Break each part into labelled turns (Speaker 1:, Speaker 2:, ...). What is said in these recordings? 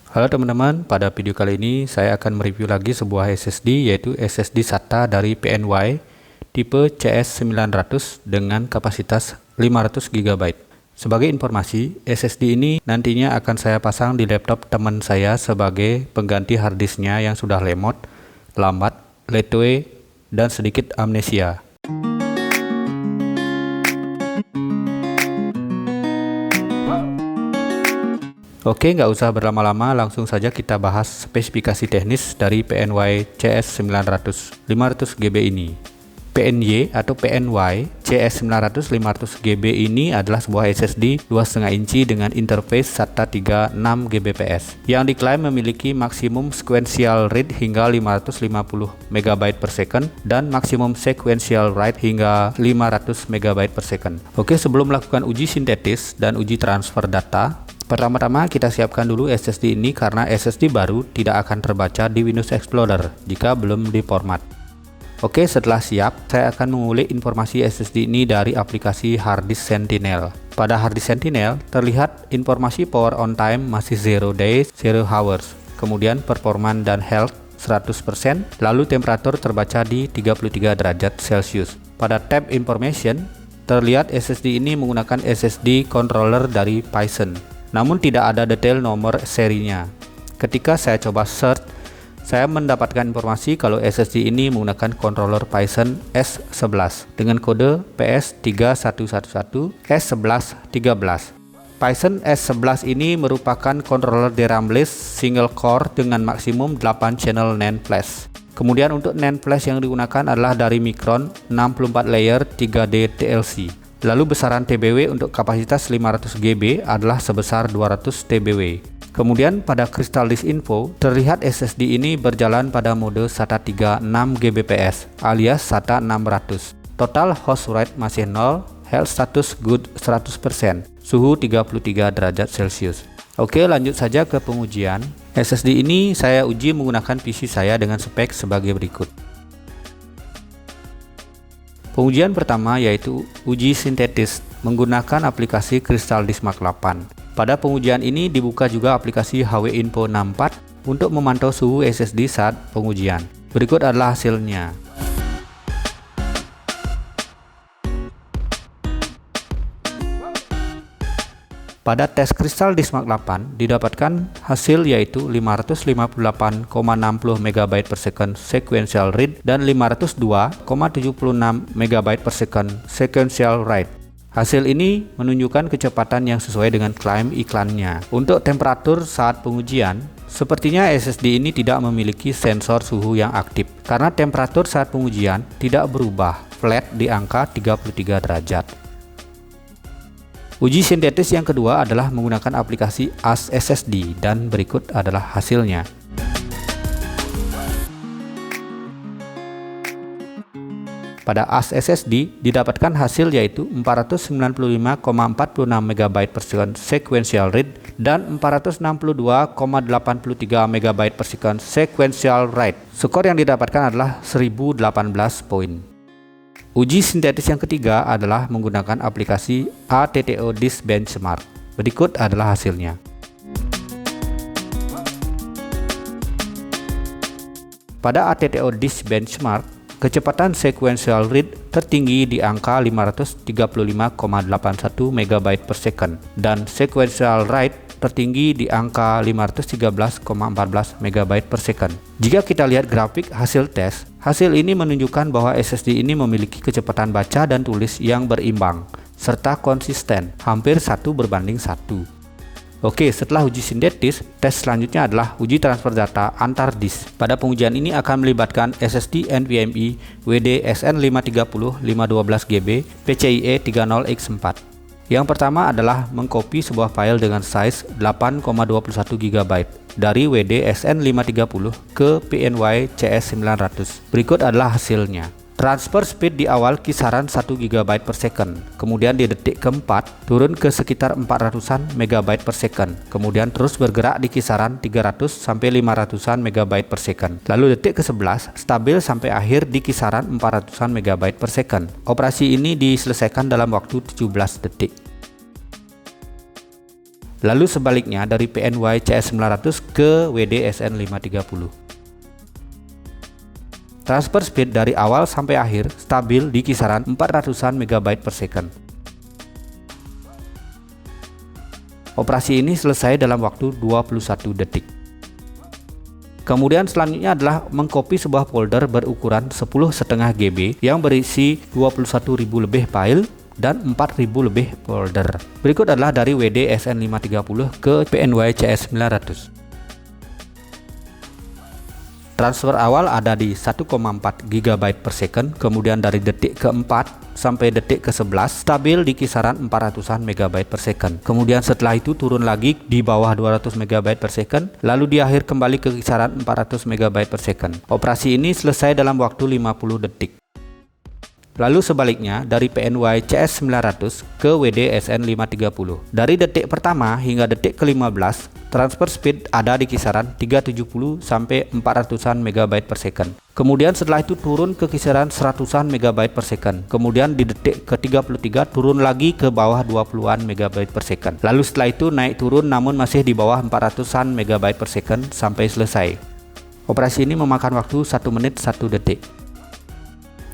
Speaker 1: Halo teman-teman, pada video kali ini saya akan mereview lagi sebuah SSD, yaitu SSD SATA dari PNY tipe CS900 dengan kapasitas 500 GB. Sebagai informasi, SSD ini nantinya akan saya pasang di laptop teman saya sebagai pengganti harddisknya yang sudah lemot, lambat, letwe, dan sedikit amnesia. Oke, nggak usah berlama-lama, langsung saja kita bahas spesifikasi teknis dari PNY CS900 500GB ini. PNY atau PNY CS900 500GB ini adalah sebuah SSD 2,5 inci dengan interface SATA 36 Gbps yang diklaim memiliki maksimum sequential read hingga 550 MB per second dan maksimum sequential write hingga 500 MB per second. Oke, sebelum melakukan uji sintetis dan uji transfer data, pertama-tama kita siapkan dulu SSD ini karena SSD baru tidak akan terbaca di Windows Explorer jika belum diformat. Oke, setelah siap, saya akan mengulik informasi SSD ini dari aplikasi Harddisk Sentinel. Pada Harddisk Sentinel, terlihat informasi power on time masih 0 days, 0 hours. Kemudian performance dan health 100%, lalu temperatur terbaca di 33 derajat Celcius. Pada tab information, terlihat SSD ini menggunakan SSD controller dari Phison. Namun tidak ada detail nomor serinya. Ketika saya coba search, saya mendapatkan informasi kalau SSD ini menggunakan controller Phison S11 dengan kode PS3111 S1113. Phison S11 ini merupakan controller DRAM list single core dengan maksimum 8 channel NAND flash. Kemudian untuk NAND flash yang digunakan adalah dari Micron 64 layer 3D TLC. Lalu besaran TBW untuk kapasitas 500 GB adalah sebesar 200 TBW. Kemudian pada Crystal Disk Info, terlihat SSD ini berjalan pada mode SATA 36 Gbps alias SATA 600. Total host rate masih 0, health status good 100%, suhu 33 derajat Celcius. Oke, lanjut saja ke pengujian. SSD ini saya uji menggunakan PC saya dengan spek sebagai berikut. Pengujian pertama yaitu uji sintetis menggunakan aplikasi Crystal Disk Mark 8. Pada pengujian ini dibuka juga aplikasi HW Info 64 untuk memantau suhu SSD saat pengujian. Berikut adalah hasilnya. Pada tes Crystal Disk Mark 8 didapatkan hasil yaitu 558,60 MB per second sequential read dan 502,76 MB per second sequential write. Hasil ini menunjukkan kecepatan yang sesuai dengan klaim iklannya. Untuk temperatur saat pengujian, sepertinya SSD ini tidak memiliki sensor suhu yang aktif karena temperatur saat pengujian tidak berubah, flat di angka 33 derajat. Uji sintetis yang kedua adalah menggunakan aplikasi AS SSD dan berikut adalah hasilnya. Pada AS SSD didapatkan hasil yaitu 495,46 MB per second sequential read dan 462,83 MB per second sequential write. Skor yang didapatkan adalah 1018 poin. Uji sintetis yang ketiga adalah menggunakan aplikasi ATTO Disk Benchmark. Berikut adalah hasilnya. Pada ATTO Disk Benchmark, kecepatan sequential read tertinggi di angka 535,81 MB per second dan sequential write tertinggi di angka 513,14 MB per second. Jika kita lihat grafik hasil tes, hasil ini menunjukkan bahwa SSD ini memiliki kecepatan baca dan tulis yang berimbang serta konsisten, hampir 1:1. Oke, setelah uji sintetis, tes selanjutnya adalah uji transfer data antar disk. Pada pengujian ini akan melibatkan SSD NVMe WD-SN530 512GB PCIe 30X4. Yang pertama adalah mengcopy sebuah file dengan size 8,21 GB dari WD-SN530 ke PNY CS900. Berikut adalah hasilnya. Transfer speed di awal kisaran 1 GB per second, kemudian di detik keempat turun ke sekitar 400-an MB per second, kemudian terus bergerak di kisaran 300 sampai 500-an MB per second. Lalu detik ke-11 stabil sampai akhir di kisaran 400-an MB per second. Operasi ini diselesaikan dalam waktu 17 detik. Lalu sebaliknya dari PNY CS900 ke WD-SN530. Transfer speed dari awal sampai akhir stabil di kisaran 400-an MB per second. Operasi ini selesai dalam waktu 21 detik. Kemudian selanjutnya adalah mengcopy sebuah folder berukuran 10,5 GB yang berisi 21.000 lebih file dan 4.000 lebih folder. Berikut adalah dari WD-SN530 ke PNY CS900. Transfer awal ada di 1,4 GB per second, kemudian dari detik ke-4 sampai detik ke-11 stabil di kisaran 400-an MB per second. Kemudian setelah itu turun lagi di bawah 200 MB per second, lalu di akhir kembali ke kisaran 400 MB per second. Operasi ini selesai dalam waktu 50 detik. Lalu sebaliknya dari PNY CS900 ke WD-SN530. Dari detik pertama hingga detik ke-15, transfer speed ada di kisaran 370 sampai 400-an MB per second. Kemudian setelah itu turun ke kisaran 100-an MB per second. Kemudian di detik ke-33 turun lagi ke bawah 20-an MB per second. Lalu setelah itu naik turun namun masih di bawah 400-an MB per second sampai selesai. Operasi ini memakan waktu 1 menit 1 detik.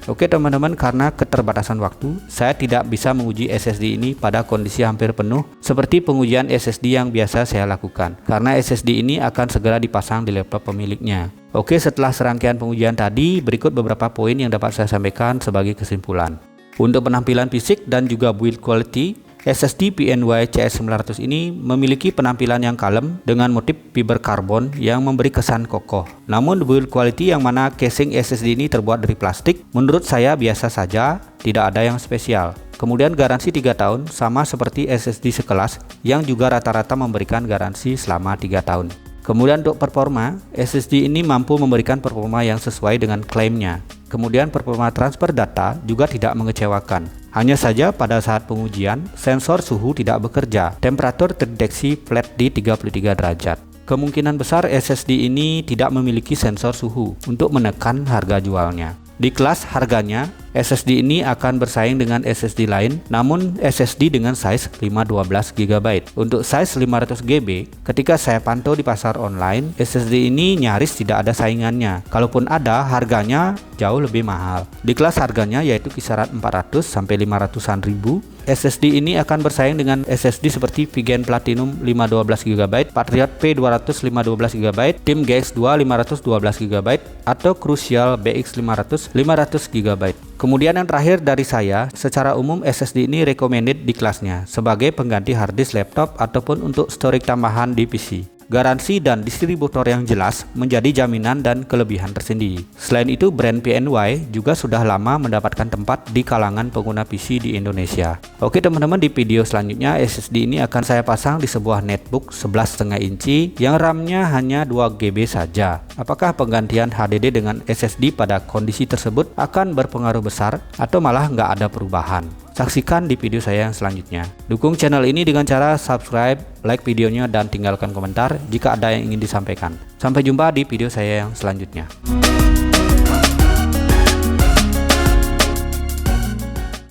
Speaker 1: Oke teman-teman, karena keterbatasan waktu, saya tidak bisa menguji SSD ini pada kondisi hampir penuh seperti pengujian SSD yang biasa saya lakukan, karena SSD ini akan segera dipasang di laptop pemiliknya. Oke, setelah serangkaian pengujian tadi, berikut beberapa poin yang dapat saya sampaikan sebagai kesimpulan. Untuk penampilan fisik dan juga build quality, SSD PNY CS900 ini memiliki penampilan yang kalem dengan motif fiber karbon yang memberi kesan kokoh. Namun build quality yang mana casing SSD ini terbuat dari plastik, menurut saya biasa saja, tidak ada yang spesial. Kemudian garansi 3 tahun sama seperti SSD sekelas yang juga rata-rata memberikan garansi selama 3 tahun. Kemudian untuk performa, SSD ini mampu memberikan performa yang sesuai dengan klaimnya. Kemudian performa transfer data juga tidak mengecewakan. Hanya saja pada saat pengujian, sensor suhu tidak bekerja. Temperatur terdeteksi flat di 33 derajat. Kemungkinan besar SSD ini tidak memiliki sensor suhu untuk menekan harga jualnya. Di kelas harganya, SSD ini akan bersaing dengan SSD lain, namun SSD dengan size 512 GB. Untuk size 500 GB, ketika saya pantau di pasar online, SSD ini nyaris tidak ada saingannya. Kalaupun ada, harganya jauh lebih mahal. Di kelas harganya yaitu kisaran 400 sampai 500-an ribu, SSD ini akan bersaing dengan SSD seperti Vigen Platinum 512 GB, Patriot P200 512 GB, Tim GX2 512 GB, atau Crucial BX500 500 GB. Kemudian yang terakhir dari saya, secara umum SSD ini recommended di kelasnya sebagai pengganti hard disk laptop ataupun untuk storage tambahan di PC. Garansi dan distributor yang jelas menjadi jaminan dan kelebihan tersendiri. Selain itu, brand PNY juga sudah lama mendapatkan tempat di kalangan pengguna PC di Indonesia. Oke teman-teman, di video selanjutnya SSD ini akan saya pasang di sebuah netbook 11,5 inci yang RAM-nya hanya 2 GB saja. Apakah penggantian HDD dengan SSD pada kondisi tersebut akan berpengaruh besar atau malah nggak ada perubahan? Saksikan di video saya yang selanjutnya. Dukung channel ini dengan cara subscribe, like videonya, dan tinggalkan komentar jika ada yang ingin disampaikan. Sampai jumpa di video saya yang selanjutnya.